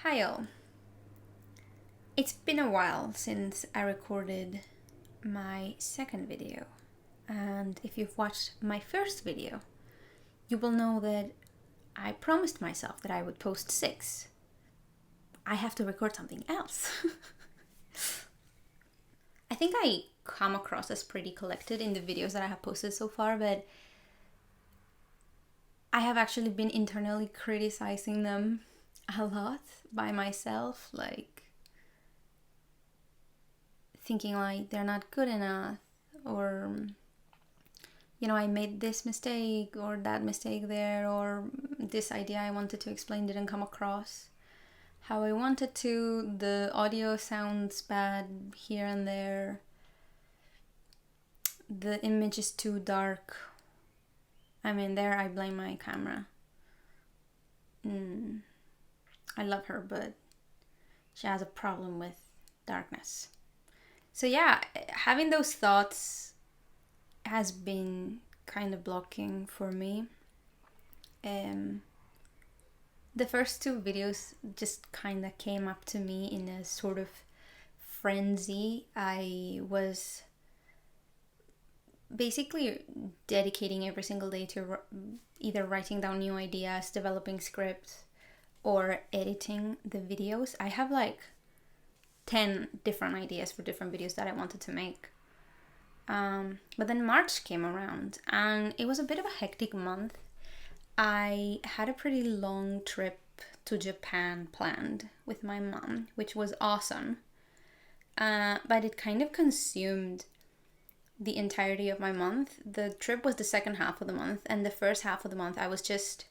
Hi all. It's been a while since I recorded my second video, and if you've watched my first video, you will know that I promised myself that I would post 6. I have to record something else. I think I come across as pretty collected in the videos that I have posted so far, but I have actually been internally criticizing them a lot by myself, like thinking like they're not good enough, or I made this mistake or that mistake there, or this idea I wanted to explain didn't come across how I wanted to, the audio sounds bad here and there, the image is too dark. There I blame my camera. I love her, but she has a problem with darkness. So yeah, having those thoughts has been kind of blocking for me. The first 2 videos just kind of came up to me in a sort of frenzy. I was basically dedicating every single day to either writing down new ideas, developing scripts, or editing the videos. I have like 10 different ideas for different videos that I wanted to make. But then March came around and it was a bit of a hectic month. I had a pretty long trip to Japan planned with my mom, which was awesome. But it kind of consumed the entirety of my month. The trip was the second half of the month, and the first half of the month I was just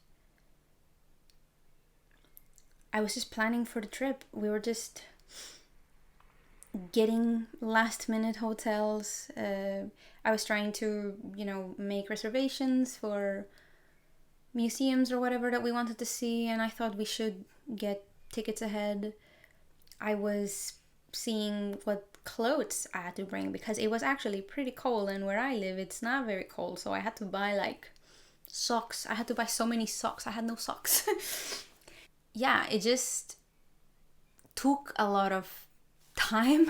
planning for the trip. We were just getting last minute hotels. I was trying to, make reservations for museums or whatever that we wanted to see, and I thought we should get tickets ahead. I was seeing what clothes I had to bring because it was actually pretty cold, and where I live it's not very cold, so I had to buy like socks. I had to buy so many socks. I had no socks. Yeah, it just took a lot of time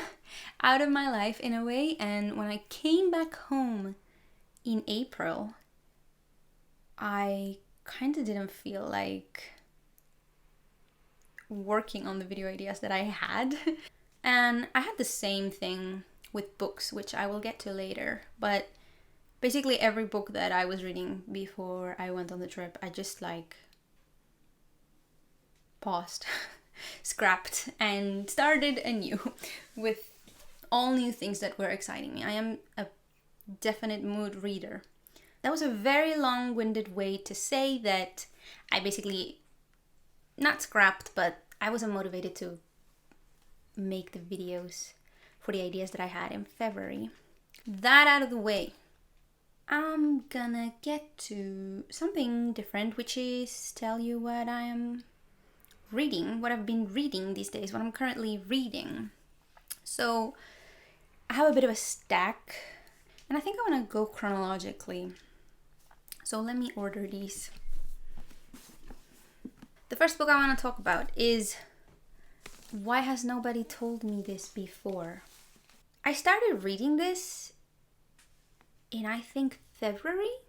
out of my life in a way, and when I came back home in April, I kind of didn't feel like working on the video ideas that I had. And I had the same thing with books, which I will get to later, but basically every book that I was reading before I went on the trip, I just paused, scrapped, and started anew with all new things that were exciting me. I am a definite mood reader. That was a very long-winded way to say that I basically not scrapped, but I wasn't motivated to make the videos for the ideas that I had in February. That out of the way, I'm gonna get to something different, which is tell you what I am reading, what I've been reading these days, what I'm currently reading. So I have a bit of a stack, and I think I want to go chronologically. So let me order these. The first book I want to talk about is Why Has Nobody Told Me This Before? I started reading this in, I think, February?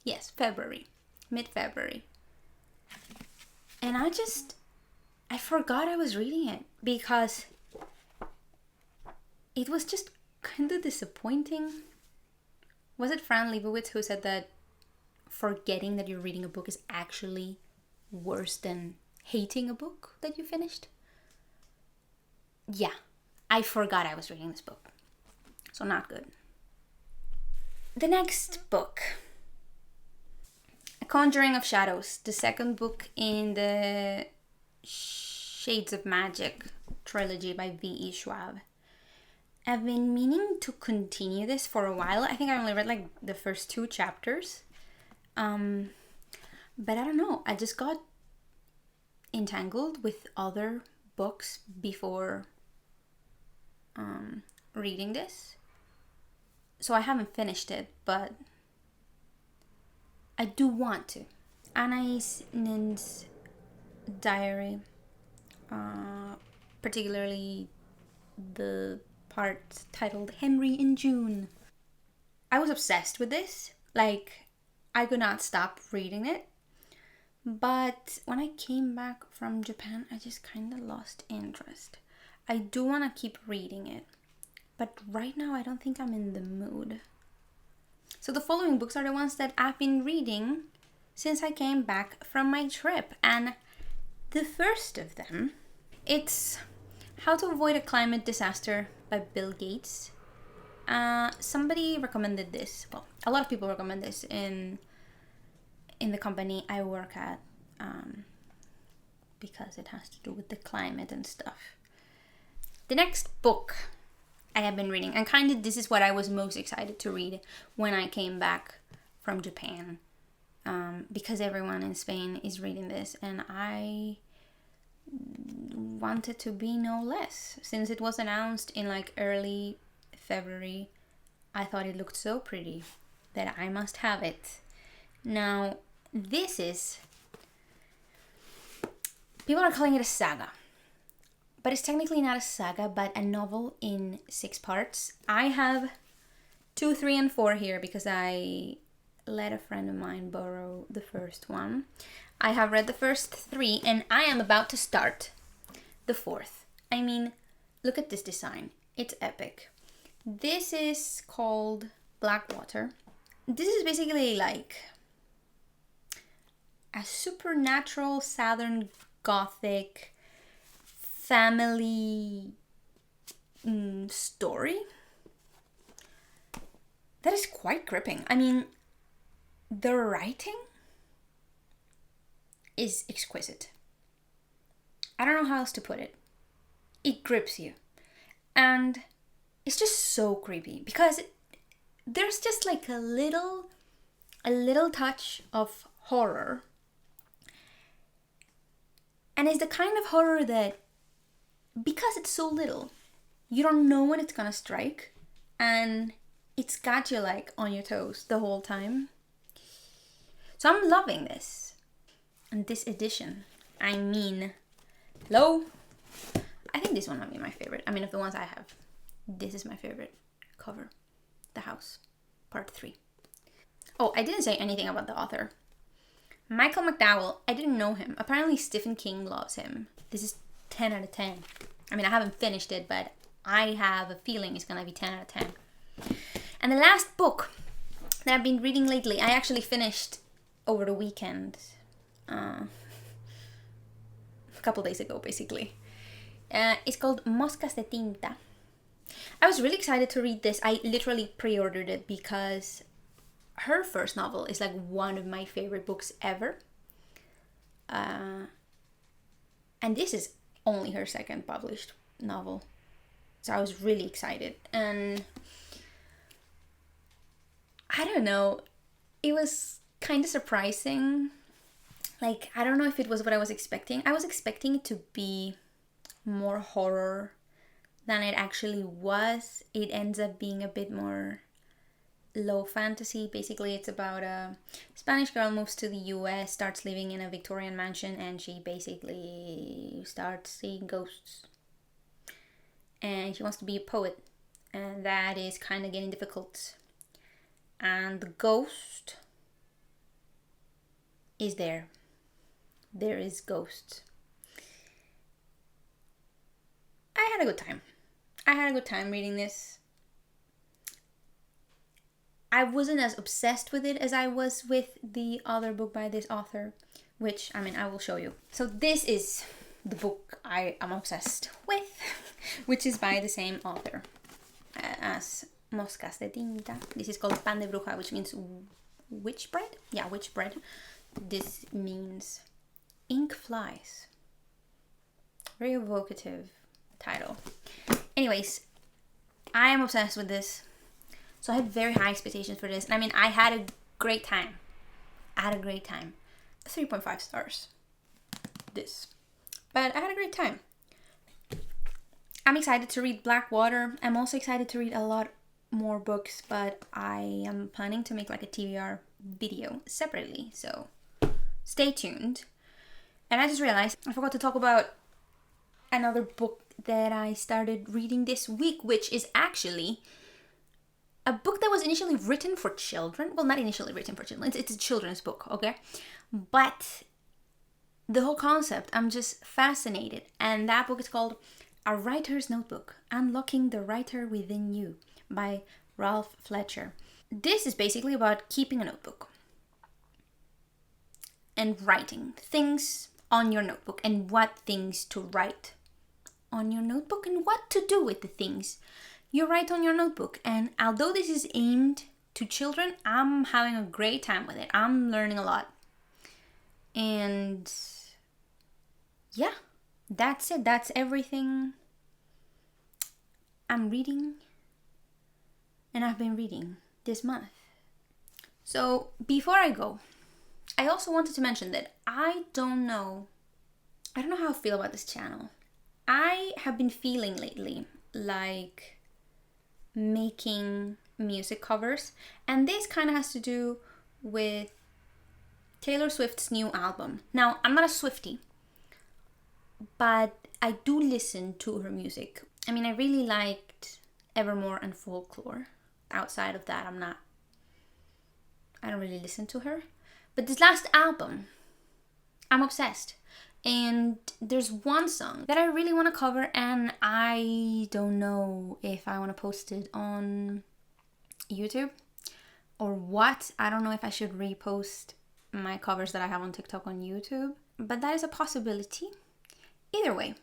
Yes, February. Mid-February. And I forgot I was reading it because it was just kind of disappointing. Was it Fran Lebowitz who said that forgetting that you're reading a book is actually worse than hating a book that you finished? Yeah, I forgot I was reading this book. So not good. The next book, A Conjuring of Shadows, the second book in the Shades of Magic trilogy by V.E. Schwab. I've been meaning to continue this for a while. I think I only read the first 2 chapters. But I don't know. I just got entangled with other books before reading this. So I haven't finished it, but I do want to. Anaïs Nin's diary particularly the part titled Henry in June. I was obsessed with this. Like, I could not stop reading it. But when I came back from Japan, I just kind of lost interest. I do want to keep reading it, but right now I don't think I'm in the mood. So the following books are the ones that I've been reading since I came back from my trip. And the first of them, it's How to Avoid a Climate Disaster by Bill Gates. Somebody recommended this. Well, a lot of people recommend this in the company I work at, because it has to do with the climate and stuff. The next book I have been reading, and kind of this is what I was most excited to read when I came back from Japan, because everyone in Spain is reading this, and I wanted to be no less. Since it was announced in like early February, I thought it looked so pretty that I must have it. Now, this is, people are calling it a saga, but it's technically not a saga, but a novel in 6 parts. I have 2, 3, and 4 here because I let a friend of mine borrow the first one. I have read the first 3 and I am about to start the 4th. I mean, look at this design. It's epic. This is called Blackwater. This is basically like a supernatural Southern Gothic family story that is quite gripping. I mean, the writing is exquisite. I don't know how else to put it. It grips you. And it's just so creepy because there's just like a little touch of horror. And it's the kind of horror that, because it's so little, you don't know when it's gonna strike, and it's got you like on your toes the whole time. So I'm loving this. And this edition, I mean, hello? I think this one might be my favorite. I mean, of the ones I have, this is my favorite cover. The House, Part 3. Oh, I didn't say anything about the author. Michael McDowell, I didn't know him. Apparently Stephen King loves him. This is 10 out of 10. I mean, I haven't finished it, but I have a feeling it's gonna be 10 out of 10. And the last book that I've been reading lately, I actually finished over the weekend. A couple days ago, basically. It's called Moscas de Tinta. I was really excited to read this. I literally pre-ordered it because her first novel is like one of my favorite books ever. And this is only her second published novel. So I was really excited. And I don't know, it was kind of surprising. Like, I don't know if it was what I was expecting. I was expecting it to be more horror than it actually was. It ends up being a bit more low fantasy. Basically, it's about a Spanish girl moves to the US, starts living in a Victorian mansion, and she basically starts seeing ghosts. And she wants to be a poet, and that is kind of getting difficult. And the ghost is there. There is ghosts. I had a good time. I had a good time reading this. I wasn't as obsessed with it as I was with the other book by this author, which, I mean, I will show you. So this is the book I am obsessed with, which is by the same author as Moscas de Tinta. This is called Pan de Bruja, which means witch bread? Yeah, witch bread. This means ink flies. Very evocative title. Anyways, I am obsessed with this. So I had very high expectations for this. And I mean, I had a great time. 3.5 stars. This. But I had a great time. I'm excited to read Blackwater. I'm also excited to read a lot more books, but I am planning to make like a TBR video separately. So stay tuned. And I just realized I forgot to talk about another book that I started reading this week, which is actually a book that was initially written for children. Well, not initially written for children. It's a children's book, okay? But the whole concept, I'm just fascinated. And that book is called A Writer's Notebook, Unlocking the Writer Within You by Ralph Fletcher. This is basically about keeping a notebook and writing things on your notebook and what things to write on your notebook and what to do with the things you write on your notebook. And although this is aimed to children, I'm having a great time with it. I'm learning a lot. And yeah, that's it. That's everything I'm reading and I've been reading this month. So before I go, I also wanted to mention that I don't know how I feel about this channel. I have been feeling lately like making music covers, and this kind of has to do with Taylor Swift's new album. Now, I'm not a Swiftie, but I do listen to her music. I mean, I really liked Evermore and Folklore. Outside of that, I don't really listen to her. But this last album, I'm obsessed. And there's one song that I really want to cover, and I don't know if I want to post it on YouTube or what. I don't know if I should repost my covers that I have on TikTok on YouTube, but that is a possibility. Either way,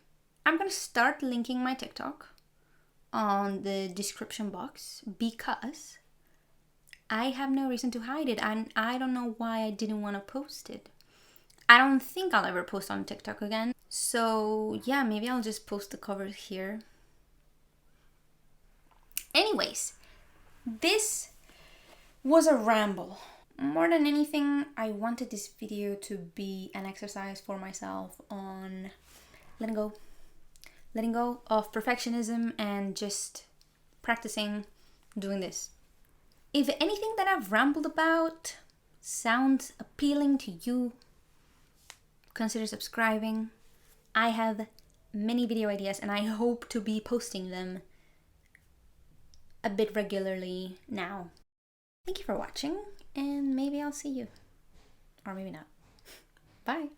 I'm going to start linking my TikTok on the description box because I have no reason to hide it, and I don't know why I didn't want to post it. I don't think I'll ever post on TikTok again. So yeah, maybe I'll just post the covers here. Anyways, this was a ramble. More than anything, I wanted this video to be an exercise for myself on letting go of perfectionism and just practicing doing this. If anything that I've rambled about sounds appealing to you, consider subscribing. I have many video ideas and I hope to be posting them a bit regularly now. Thank you for watching, and maybe I'll see you. Or maybe not. Bye.